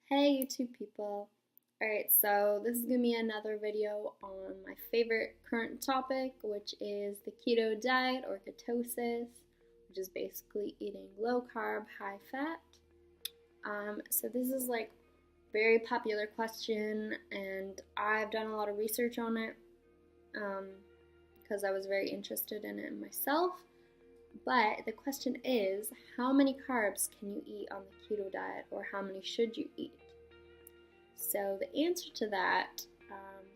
Hey YouTube people. Alright, so this is going to be another video on my favorite current topic, which is the keto diet or ketosis, which is basically eating low carb, high fat. So this is like very popular question, and I've done a lot of research on it because I was very interested in it myself. But the question is, how many carbs can you eat on the keto diet, or how many should you eat? So the answer to that,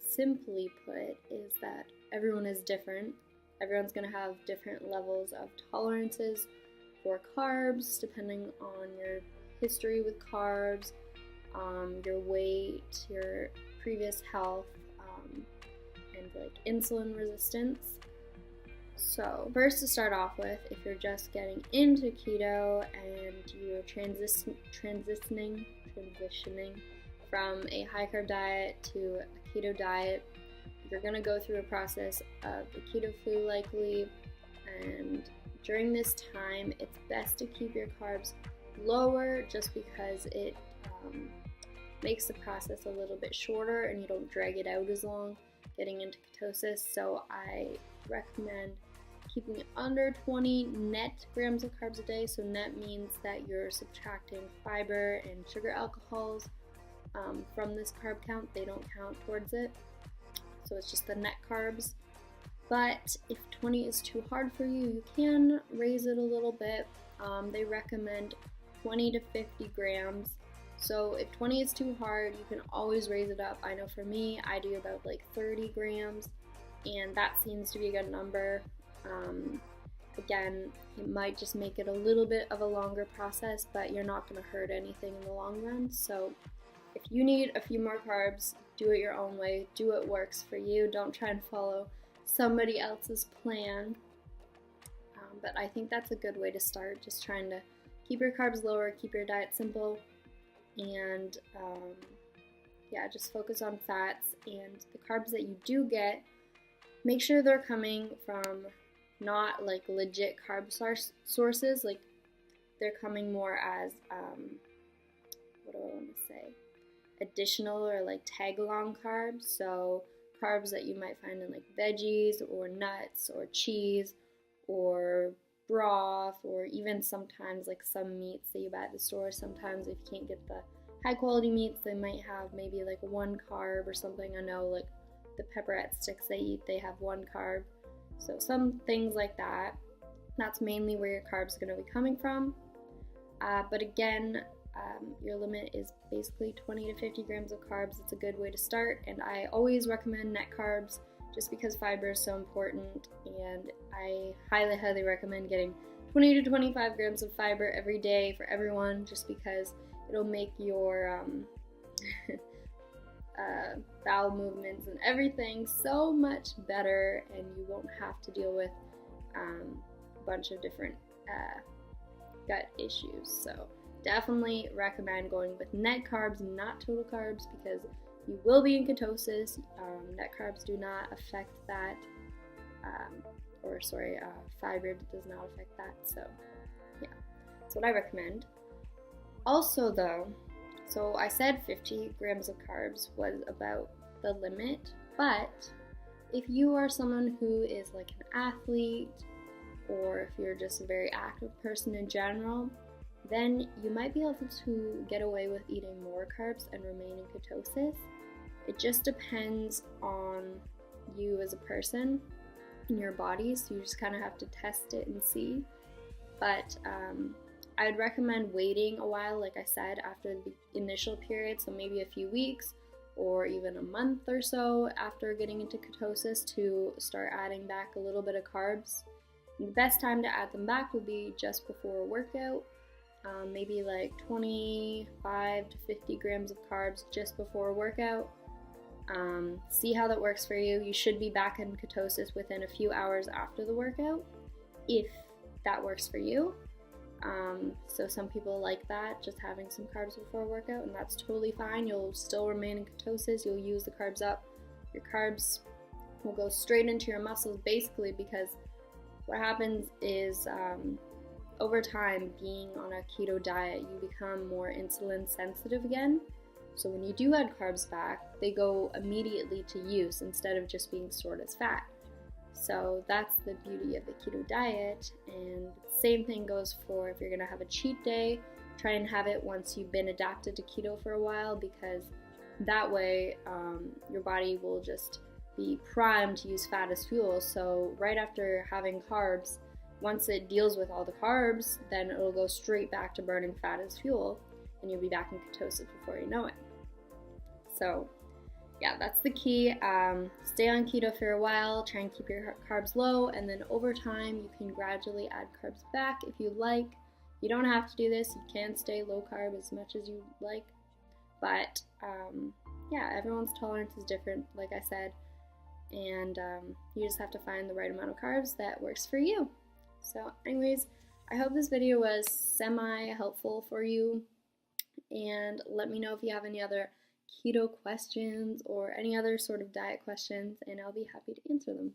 simply put, is that everyone is different. Everyone's going to have different levels of tolerances for carbs, depending on your history with carbs, your weight, your previous health, and like insulin resistance. So first, to start off with, if you're just getting into keto and you're transitioning from a high carb diet to a keto diet, you're going to go through a process of the keto flu likely, and during this time it's best to keep your carbs lower just because it makes the process a little bit shorter and you don't drag it out as long getting into ketosis. So I recommend keeping it under 20 net grams of carbs a day. So net means that you're subtracting fiber and sugar alcohols from this carb count. They don't count towards it, so it's just the net carbs. But if 20 is too hard for you, you can raise it a little bit. They recommend 20 to 50 grams. So if 20 is too hard, you can always raise it up. I know for me, I do about like 30 grams, and that seems to be a good number. Again, it might just make it a little bit of a longer process, but you're not going to hurt anything in the long run. So if you need a few more carbs, do it your own way. Do what works for you. Don't try and follow somebody else's plan. But I think that's a good way to start, just trying to keep your carbs lower, keep your diet simple, and just focus on fats. And the carbs that you do get, make sure they're coming from not like legit carb sources, like they're coming more as what do I want to say, additional or like tag along carbs. So carbs that you might find in like veggies or nuts or cheese or broth, or even sometimes like some meats that you buy at the store. Sometimes if you can't get the high quality meats, they might have maybe like one carb or something. I know like the pepperette sticks they eat, they have one carb. So some things like that, that's mainly where your carbs are going to be coming from. But again, your limit is basically 20 to 50 grams of carbs. It's a good way to start, and I always recommend net carbs just because fiber is so important, and I highly recommend getting 20 to 25 grams of fiber every day for everyone, just because it'll make your bowel movements and everything so much better, and you won't have to deal with a bunch of different gut issues. So definitely recommend going with net carbs, not total carbs, because you will be in ketosis. Net carbs do not affect that, fiber does not affect that. So yeah, that's what I recommend. Also though, so I said 50 grams of carbs was about the limit, but if you are someone who is like an athlete, or if you're just a very active person in general, then you might be able to get away with eating more carbs and remain in ketosis. It just depends on you as a person and your body, so you just kind of have to test it and see. But I'd recommend waiting a while, like I said, after the initial period, so maybe a few weeks or even a month or so after getting into ketosis, to start adding back a little bit of carbs. And the best time to add them back would be just before a workout, maybe like 25 to 50 grams of carbs just before a workout. See how that works for you. You should be back in ketosis within a few hours after the workout, if that works for you. So some people like that, just having some carbs before a workout, and that's totally fine. You'll still remain in ketosis. You'll use the carbs up. Your carbs will go straight into your muscles, basically, because what happens is over time, being on a keto diet, you become more insulin sensitive again. So when you do add carbs back, they go immediately to use instead of just being stored as fat. So that's the beauty of the keto diet. And the same thing goes for if you're gonna have a cheat day, try and have it once you've been adapted to keto for a while, because that way your body will just be primed to use fat as fuel. So right after having carbs, once it deals with all the carbs, then it'll go straight back to burning fat as fuel, and you'll be back in ketosis before you know it. So yeah, that's the key. Stay on keto for a while, try and keep your carbs low, and then over time you can gradually add carbs back if you like. You don't have to do this, you can stay low carb as much as you like, but yeah, everyone's tolerance is different, like I said, and you just have to find the right amount of carbs that works for you. So anyways, I hope this video was semi-helpful for you, and let me know if you have any other keto questions or any other sort of diet questions, and I'll be happy to answer them.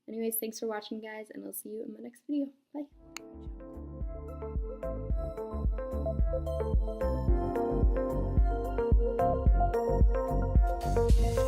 Anyways, thanks for watching, guys, and I'll see you in my next video. Bye.